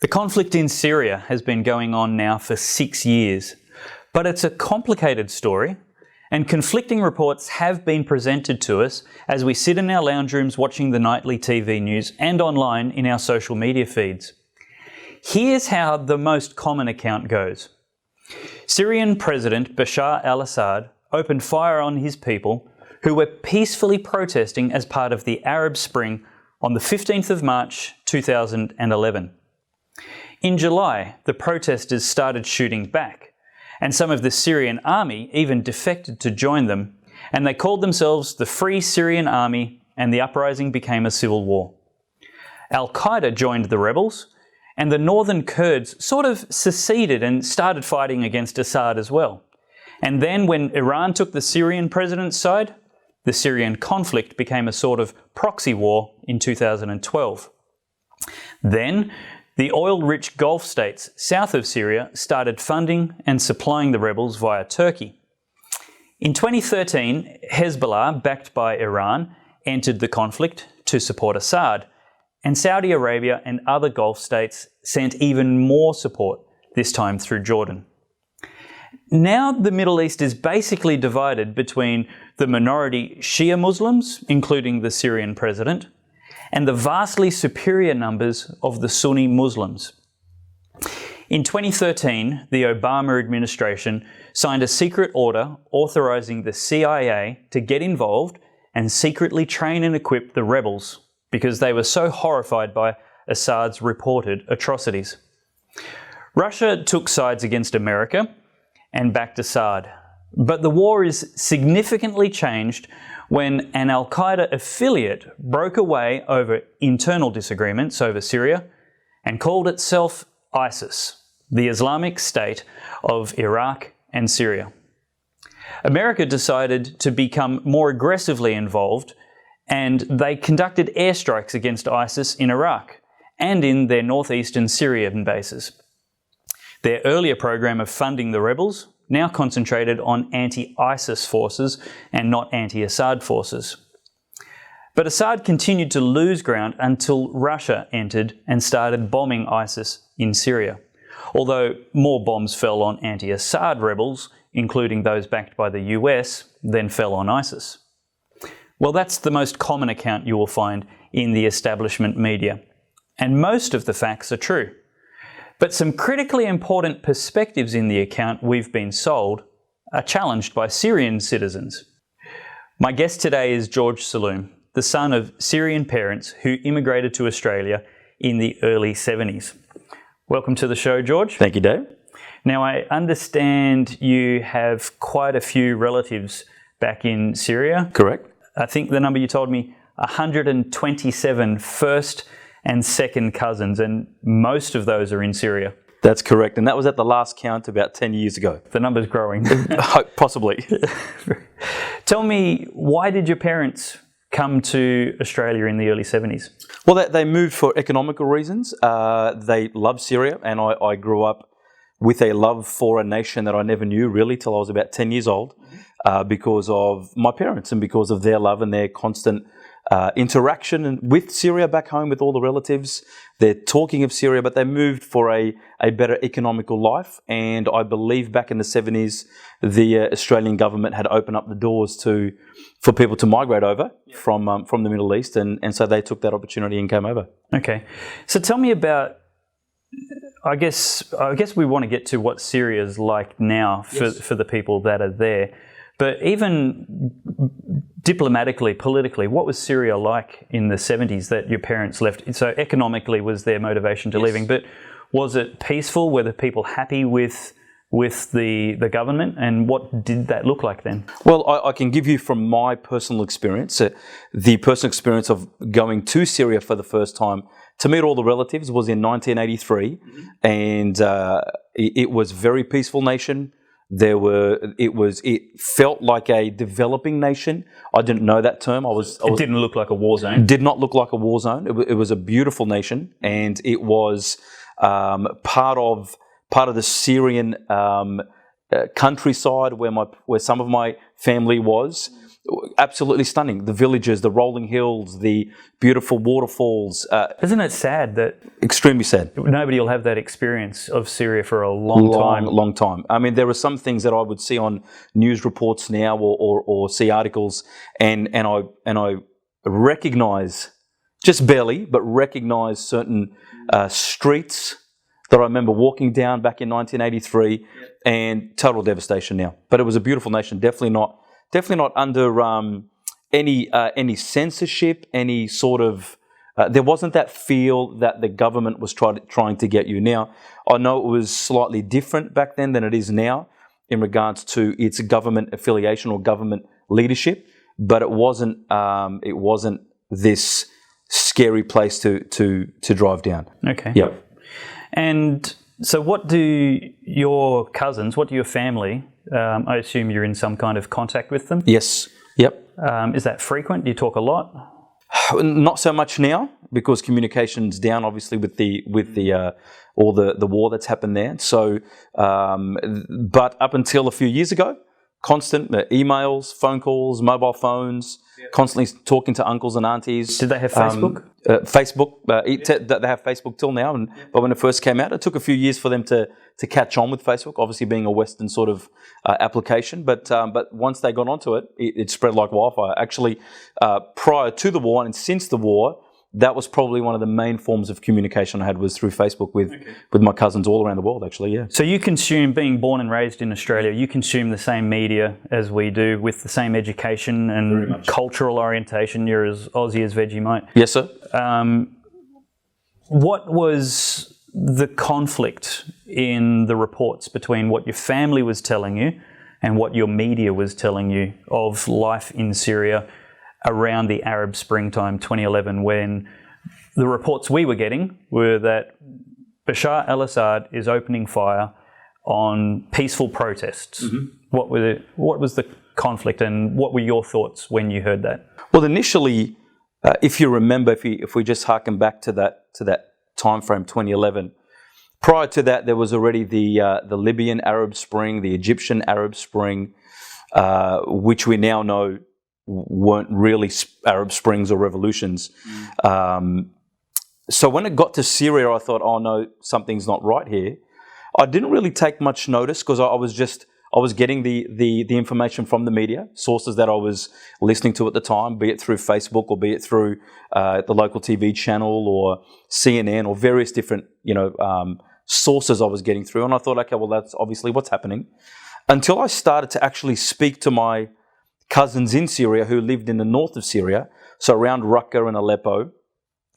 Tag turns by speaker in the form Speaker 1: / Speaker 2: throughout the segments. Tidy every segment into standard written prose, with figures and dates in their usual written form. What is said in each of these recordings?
Speaker 1: The conflict in Syria has been going on now for 6 years, but it's a complicated story, and conflicting reports have been presented to us as we sit in our lounge rooms watching the nightly TV news and online in our social media feeds. Here's how the most common account goes. Syrian President Bashar al-Assad opened fire on his people who were peacefully protesting as part of the Arab Spring on the 15th of March 2011. In July, the protesters started shooting back, and some of the Syrian army even defected to join them, and they called themselves the Free Syrian Army, and the uprising became a civil war. Al-Qaeda joined the rebels, and the northern Kurds sort of seceded and started fighting against Assad as well. And then when Iran took the Syrian president's side, the Syrian conflict became a sort of proxy war in 2012. Then, the oil-rich Gulf states south of Syria started funding and supplying the rebels via Turkey. In 2013, Hezbollah, backed by Iran, entered the conflict to support Assad, and Saudi Arabia and other Gulf states sent even more support, this time through Jordan. Now the Middle East is basically divided between the minority Shia Muslims, including the Syrian president, and the vastly superior numbers of the Sunni Muslims. In 2013, the Obama administration signed a secret order authorizing the CIA to get involved and secretly train and equip the rebels because they were so horrified by Assad's reported atrocities. Russia took sides against America and backed Assad, but the war is significantly changed when an Al-Qaeda affiliate broke away over internal disagreements over Syria and called itself ISIS, the Islamic State of Iraq and Syria. America decided to become more aggressively involved, and they conducted airstrikes against ISIS in Iraq and in their northeastern Syrian bases. Their earlier program of funding the rebels now concentrated on anti-ISIS forces and not anti-Assad forces. But Assad continued to lose ground until Russia entered and started bombing ISIS in Syria, although more bombs fell on anti-Assad rebels, including those backed by the US, than fell on ISIS. Well, that's the most common account you will find in the establishment media, and most of the facts are true. But some critically important perspectives in the account we've been sold are challenged by Syrian citizens. My guest today is George Salloum, the son of Syrian parents who immigrated to Australia in the early 70s. Welcome to the show, George.
Speaker 2: Thank you, Dave.
Speaker 1: Now, I understand you have quite a few relatives back in Syria.
Speaker 2: Correct.
Speaker 1: I think the number you told me, 127 first and second cousins, and most of those are in Syria.
Speaker 2: That's correct, and that was at the last count about 10 years ago.
Speaker 1: The number's growing.
Speaker 2: Possibly.
Speaker 1: Tell me, why did your parents come to Australia in the early 70s?
Speaker 2: Well, they moved for economical reasons. They love Syria, and I grew up with a love for a nation that I never knew really till I was about 10 years old because of my parents and because of their love and their constant interaction with Syria back home with all the relatives. They're talking of Syria, but they moved for a better economical life. And I believe back in the 70s, the Australian government had opened up the doors for people to migrate over from the Middle East. And so they took that opportunity and came over.
Speaker 1: Okay. So tell me about, I guess we want to get to what Syria's like now for the people that are there. But even diplomatically, politically, what was Syria like in the 70s that your parents left? So economically was their motivation to leaving, but was it peaceful? Were the people happy with the government? And what did that look like then?
Speaker 2: Well, I can give you from my personal experience, the personal experience of going to Syria for the first time to meet all the relatives was in 1983, and it was a very peaceful nation. It felt like a developing nation. I didn't know that term.
Speaker 1: It didn't look like a war zone.
Speaker 2: Did not look like a war zone. It was a beautiful nation, and it was part of the Syrian countryside where some of my family was. absolutely stunning. The villages, the rolling hills, the beautiful waterfalls.
Speaker 1: Isn't it sad that
Speaker 2: Extremely sad.
Speaker 1: nobody will have that experience of Syria for a long time?
Speaker 2: I mean, there are some things that I would see on news reports now, or see articles, and I recognise, just barely, but recognise certain streets that I remember walking down back in 1983, and total devastation now. But it was a beautiful nation. Definitely not under any censorship, any sort of. There wasn't that feel that the government was trying to get you. Now, I know it was slightly different back then than it is now in regards to its government affiliation or government leadership, but it wasn't this scary place to drive down.
Speaker 1: Okay.
Speaker 2: Yep.
Speaker 1: And so what do your family, I assume you're in some kind of contact with them?
Speaker 2: Yes. Yep.
Speaker 1: Is that frequent? Do you talk a lot?
Speaker 2: Not so much now, because communication's down, obviously, with the all the war that's happened there. So, but up until a few years ago, constant emails, phone calls, mobile phones, constantly talking to uncles and aunties.
Speaker 1: Did they have Facebook?
Speaker 2: Facebook. They have Facebook till now, but when it first came out, it took a few years for them to catch on with Facebook, obviously being a Western sort of application. But once they got onto it, it spread like wildfire. Actually, prior to the war and since the war, that was probably one of the main forms of communication I had, was through Facebook with my cousins all around the world, actually, yeah.
Speaker 1: So you consume, being born and raised in Australia, you consume the same media as we do, with the same education and cultural orientation. You're as Aussie as Vegemite.
Speaker 2: Yes, sir.
Speaker 1: What was the conflict in the reports between what your family was telling you and what your media was telling you of life in Syria around the Arab Springtime 2011, when the reports we were getting were that Bashar al-Assad is opening fire on peaceful protests? What was the conflict, and what were your thoughts when you heard that?
Speaker 2: Well, initially, if you remember, if we just harken back to that time frame, 2011, prior to that, there was already the Libyan Arab Spring, the Egyptian Arab Spring, which we now know weren't really Arab Springs or revolutions. So when it got to Syria, I thought, oh no, something's not right here. I didn't really take much notice, because I was getting the information from the media, sources that I was listening to at the time, be it through Facebook or be it through the local TV channel or CNN or various different sources I was getting through. And I thought, okay, well, that's obviously what's happening. Until I started to actually speak to my cousins in Syria who lived in the north of Syria, so around Raqqa and Aleppo,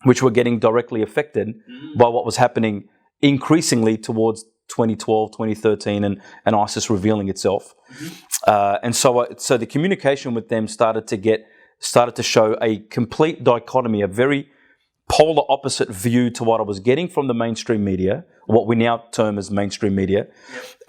Speaker 2: which were getting directly affected by what was happening increasingly towards 2012, 2013, and ISIS revealing itself. And so the communication with them started to show a complete dichotomy, a very polar opposite view to what I was getting from the mainstream media, what we now term as mainstream media,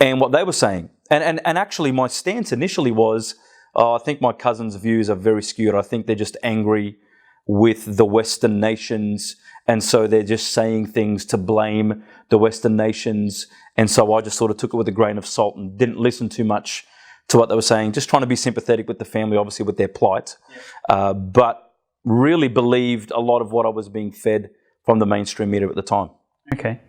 Speaker 2: and what they were saying. And actually my stance initially was, I think my cousins' views are very skewed. I think they're just angry with the Western nations, and so they're just saying things to blame the Western nations. And so I just sort of took it with a grain of salt and didn't listen too much to what they were saying, just trying to be sympathetic with the family, obviously with their plight, but really believed a lot of what I was being fed from the mainstream media at the time.
Speaker 1: Okay.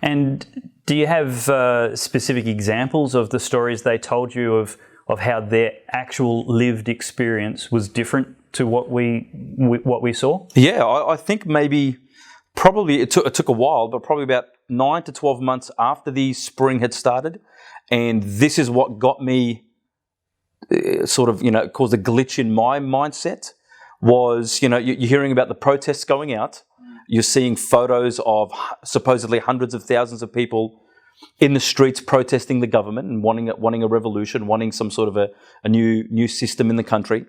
Speaker 1: And do you have specific examples of the stories they told you of how their actual lived experience was different to what we saw? Yeah,
Speaker 2: I think probably it took a while, but probably about 9 to 12 months after the spring had started. And this is what got me caused a glitch in my mindset, was, you're hearing about the protests going out. You're seeing photos of supposedly hundreds of thousands of people in the streets protesting the government and wanting a revolution, wanting some sort of a new system in the country.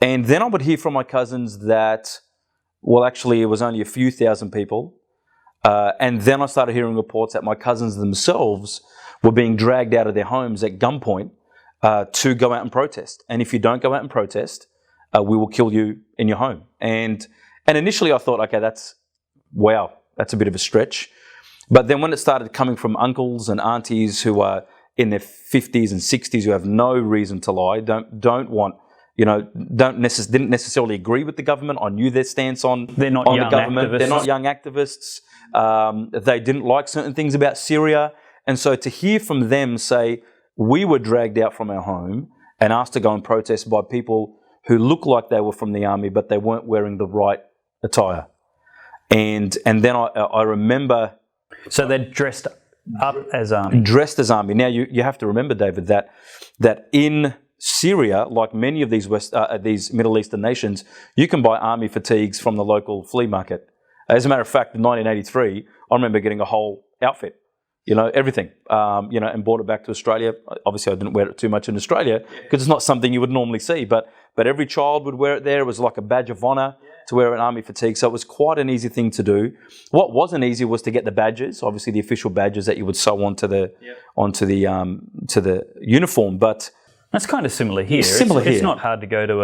Speaker 2: And then I would hear from my cousins that, well, actually it was only a few thousand people. And then I started hearing reports that my cousins themselves were being dragged out of their homes at gunpoint to go out and protest. And if you don't go out and protest, we will kill you in your home. And initially I thought, okay, that's a bit of a stretch. But then when it started coming from uncles and aunties who are in their 50s and 60s, who have no reason to lie, don't want didn't necessarily agree with the government. I knew their stance on
Speaker 1: They're not
Speaker 2: on
Speaker 1: young
Speaker 2: the government.
Speaker 1: activists.
Speaker 2: They're not young activists. They didn't like certain things about Syria. And so to hear from them say, we were dragged out from our home and asked to go and protest by people who looked like they were from the army, but they weren't wearing the right attire. And then I remember...
Speaker 1: So they're dressed up as army.
Speaker 2: Dressed as army. Now, you have to remember, David, that in Syria, like many of these these Middle Eastern nations, you can buy army fatigues from the local flea market. As a matter of fact, in 1983, I remember getting a whole outfit, everything, and brought it back to Australia. Obviously, I didn't wear it too much in Australia because it's not something you would normally see, but every child would wear it there. It was like a badge of honour to wear an army fatigue, so it was quite an easy thing to do. What wasn't easy was to get the badges, obviously the official badges that you would sew onto the uniform. But
Speaker 1: that's kind of similar here. It's not hard to go to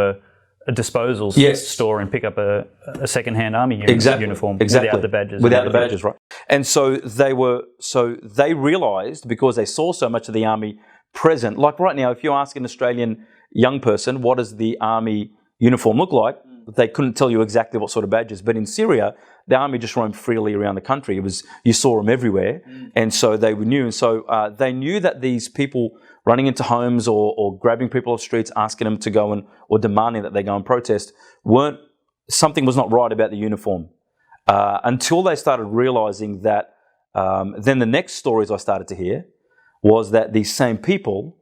Speaker 1: a disposal store and pick up a second-hand army uniform without the badges.
Speaker 2: Without the badges, right? And so they realised, because they saw so much of the army present. Like right now, if you ask an Australian young person, what does the army uniform look like? They couldn't tell you exactly what sort of badges. But in Syria, the army just roamed freely around the country. You saw them everywhere. And so they knew. And so they knew that these people running into homes or grabbing people off the streets, asking them to go or demanding that they go and protest, something was not right about the uniform. Until they started realising that, then the next stories I started to hear was that these same people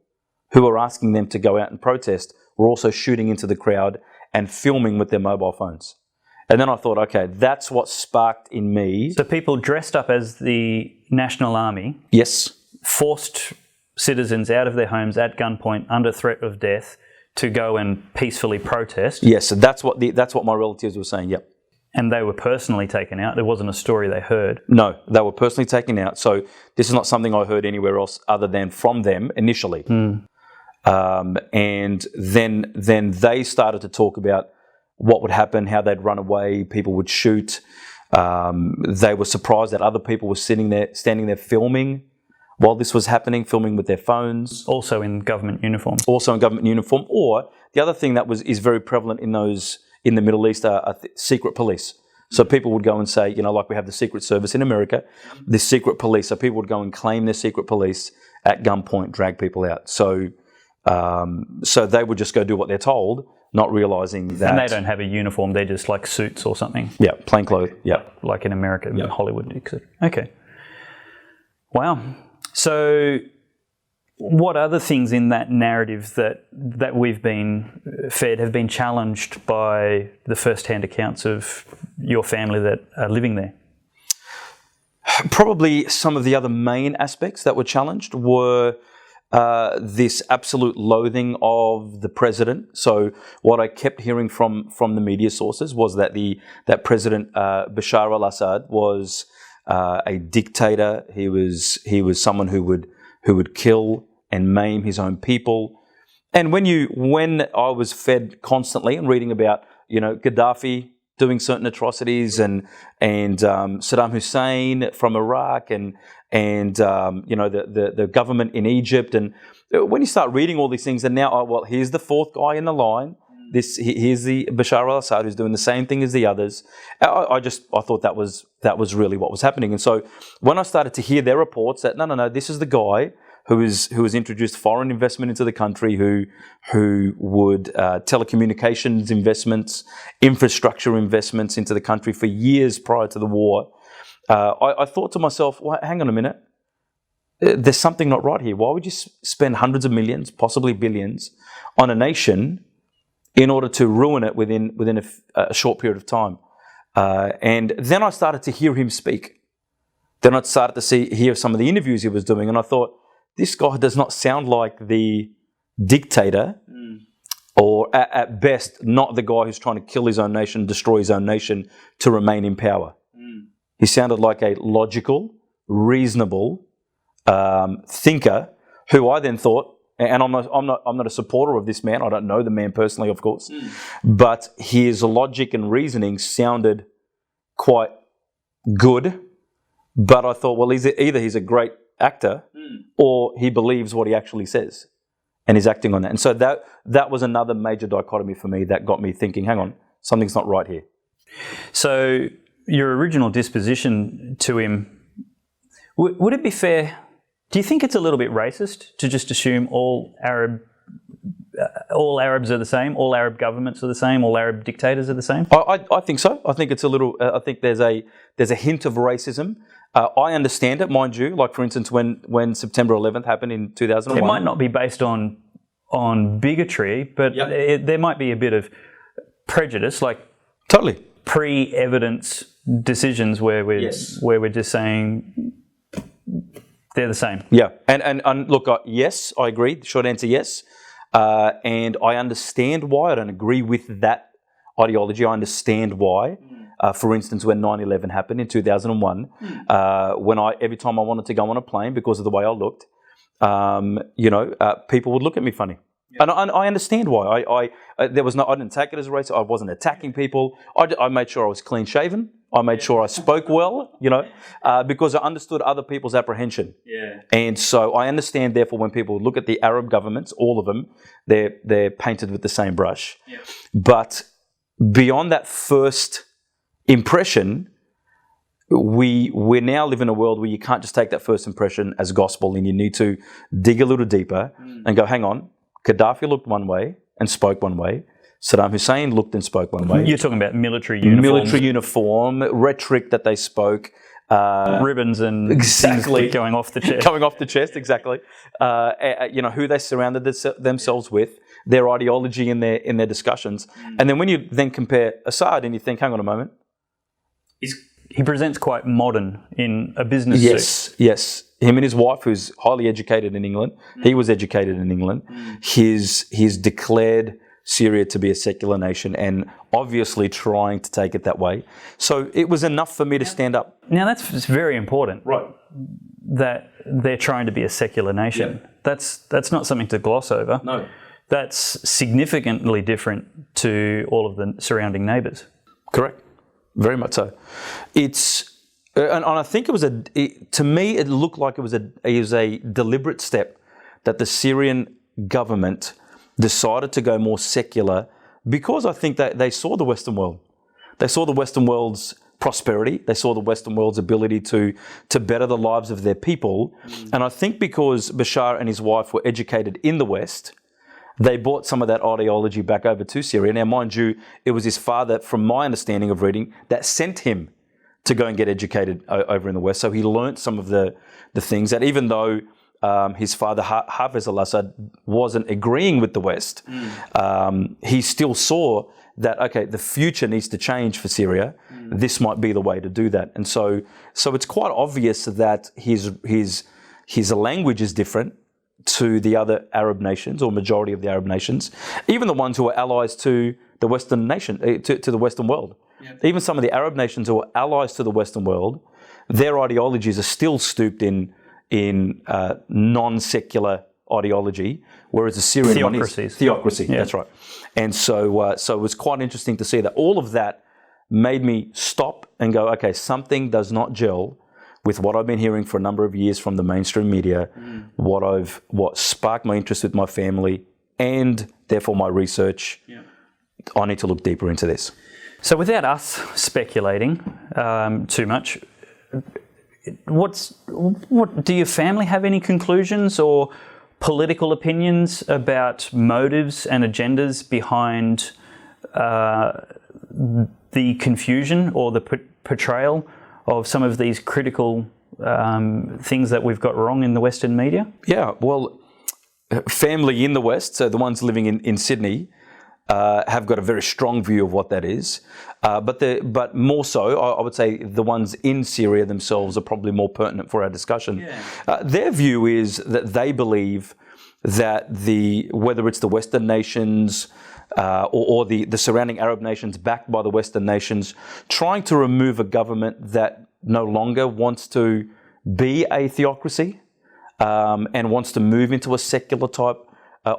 Speaker 2: who were asking them to go out and protest were also shooting into the crowd and filming with their mobile phones. And then I thought, okay, that's what sparked in me.
Speaker 1: So people dressed up as the National Army,
Speaker 2: yes,
Speaker 1: forced citizens out of their homes at gunpoint under threat of death to go and peacefully protest.
Speaker 2: Yes, so that's what my relatives were saying. Yep.
Speaker 1: And they were personally taken out. There wasn't a story they heard.
Speaker 2: No, they were personally taken out. So this is not something I heard anywhere else other than from them initially. And then they started to talk about what would happen, how they'd run away, people would shoot. They were surprised that other people were standing there filming while this was happening, filming with their phones.
Speaker 1: Also in government uniform.
Speaker 2: Or the other thing that is very prevalent in the Middle East are secret police. So people would go and say, like we have the Secret Service in America, the secret police. So people would go and claim their secret police at gunpoint, drag people out. So they would just go do what they're told, not realising that...
Speaker 1: And they don't have a uniform, they're just like suits or something.
Speaker 2: Yeah, plain clothes, yeah.
Speaker 1: Like in America, in Hollywood, etc. Okay. Wow. So what other things in that narrative that we've been fed have been challenged by the first-hand accounts of your family that are living there?
Speaker 2: Probably some of the other main aspects that were challenged were this absolute loathing of the president. So what I kept hearing from the media sources was that that President Bashar al-Assad was a dictator. He was someone who would kill and maim his own people. And when I was fed constantly and reading about Gaddafi doing certain atrocities and Saddam Hussein from Iraq and the government in Egypt, and when you start reading all these things, and now here's the fourth guy in the line. Here's the Bashar al-Assad who's doing the same thing as the others. I thought that was really what was happening. And so when I started to hear their reports that no, this is the guy who has introduced foreign investment into the country, who would telecommunications investments, infrastructure investments into the country for years prior to the war, I thought to myself, well, hang on a minute, there's something not right here. Why would you spend hundreds of millions, possibly billions, on a nation in order to ruin it within a short period of time? And then I started to hear him speak. Then I started to hear some of the interviews he was doing, and I thought, this guy does not sound like the dictator, or at best, not the guy who's trying to kill his own nation, destroy his own nation to remain in power. He sounded like a logical, reasonable thinker, who I then thought, and I'm not a supporter of this man. I don't know the man personally, of course, but his logic and reasoning sounded quite good. But I thought, well, either he's a great actor or he believes what he actually says. and is acting on that. And so that was another major dichotomy for me that got me thinking, hang on, something's not right here.
Speaker 1: So your original disposition to him, would it be fair, do you think it's a little bit racist to just assume all Arabs are the same, all Arab governments are the same, all Arab dictators are the same?
Speaker 2: I think so. I think it's a little. I think there's a hint of racism. I understand it, mind you. Like for instance, when September 11th happened in 2001,
Speaker 1: it might not be based on bigotry, but there might be a bit of prejudice, like
Speaker 2: totally
Speaker 1: pre-evidence decisions where we're just saying they're the same.
Speaker 2: Yeah, and look, yes, I agree. Short answer, yes. And I understand why. I don't agree with that ideology. I understand why. For instance, when 9/11 happened in 2001, every time I wanted to go on a plane because of the way I looked, people would look at me funny. And I understand why. I didn't take it as a race. I wasn't attacking people. I made sure I was clean shaven. I made sure I spoke well, because I understood other people's apprehension.
Speaker 1: Yeah.
Speaker 2: And so I understand, therefore, when people look at the Arab governments, all of them, they're painted with the same brush.
Speaker 1: Yeah.
Speaker 2: But beyond that first impression, we now live in a world where you can't just take that first impression as gospel, and you need to dig a little deeper and go, hang on, Gaddafi looked one way and spoke one way. Saddam Hussein looked and spoke one way.
Speaker 1: You're talking about military uniforms.
Speaker 2: Military uniform, rhetoric that they spoke.
Speaker 1: Ribbons and things going off the chest.
Speaker 2: Coming off the chest, exactly. Who they surrounded themselves with, their ideology in their discussions. And then when you then compare Assad and you think, hang on a moment.
Speaker 1: He presents quite modern in a business suit.
Speaker 2: Yes. Him and his wife, who's highly educated in England, he was educated in England. He's declared Syria to be a secular nation and obviously trying to take it that way. So it was enough for me to stand up.
Speaker 1: Now that's very important.
Speaker 2: Right.
Speaker 1: That they're trying to be a secular nation. Yeah. That's not something to gloss over.
Speaker 2: No.
Speaker 1: That's significantly different to all of the surrounding neighbours.
Speaker 2: Correct. Very much so. And I think to me, it looked like it was a deliberate step that the Syrian government decided to go more secular because I think that they saw the Western world. They saw the Western world's prosperity. They saw the Western world's ability to better the lives of their people. And I think because Bashar and his wife were educated in the West, they brought some of that ideology back over to Syria. Now, mind you, it was his father, from my understanding of reading, that sent him to go and get educated over in the West. So he learnt some of the things that even though his father, Hafez al-Assad, wasn't agreeing with the West, he still saw that, okay, the future needs to change for Syria. This might be the way to do that. And so it's quite obvious that his language is different to the other Arab nations, or majority of the Arab nations, even the ones who are allies to the Western nation, to the Western world. Yep. Even some of the Arab nations who are allies to the Western world, their ideologies are still stooped in non-secular ideology, whereas the Syrian one is theocracy. Yeah. That's right. And so it was quite interesting to see that. All of that made me stop and go, okay, something does not gel with what I've been hearing for a number of years from the mainstream media, what sparked my interest with my family, and therefore my research. Yeah. I need to look deeper into this.
Speaker 1: So without us speculating too much, do your family have any conclusions or political opinions about motives and agendas behind the confusion or the portrayal of some of these critical things that we've got wrong in the Western media? Yeah,
Speaker 2: well, family in the West, so the ones living in Sydney, have got a very strong view of what that is. But more so, I would say the ones in Syria themselves are probably more pertinent for our discussion. Yeah. Their view is that they believe that whether it's the Western nations or the surrounding Arab nations backed by the Western nations, trying to remove a government that no longer wants to be a theocracy and wants to move into a secular type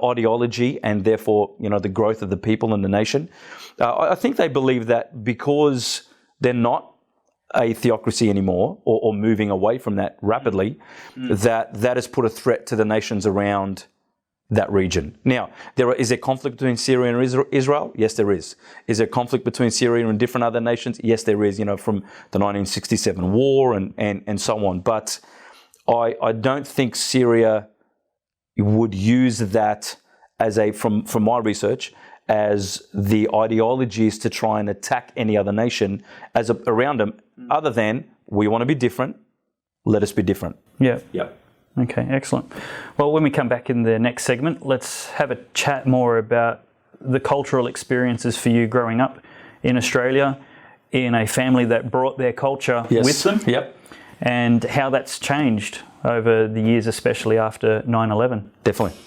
Speaker 2: ideology, and therefore, the growth of the people and the nation. I think they believe that because they're not a theocracy anymore, or moving away from that rapidly, that has put a threat to the nations around that region. Now, is there conflict between Syria and Israel? Yes, there is. Is there conflict between Syria and different other nations? Yes, there is, from the 1967 war and so on. But I don't think Syria would use that as from my research, as the ideologies to try and attack any other nation around them, other than we want to be different, let us be different.
Speaker 1: Yeah.
Speaker 2: Yeah.
Speaker 1: Okay, excellent. Well, when we come back in the next segment, let's have a chat more about the cultural experiences for you growing up in Australia, in a family that brought their culture with them.
Speaker 2: Yep.
Speaker 1: And how that's changed over the years, especially after 9/11.
Speaker 2: Definitely.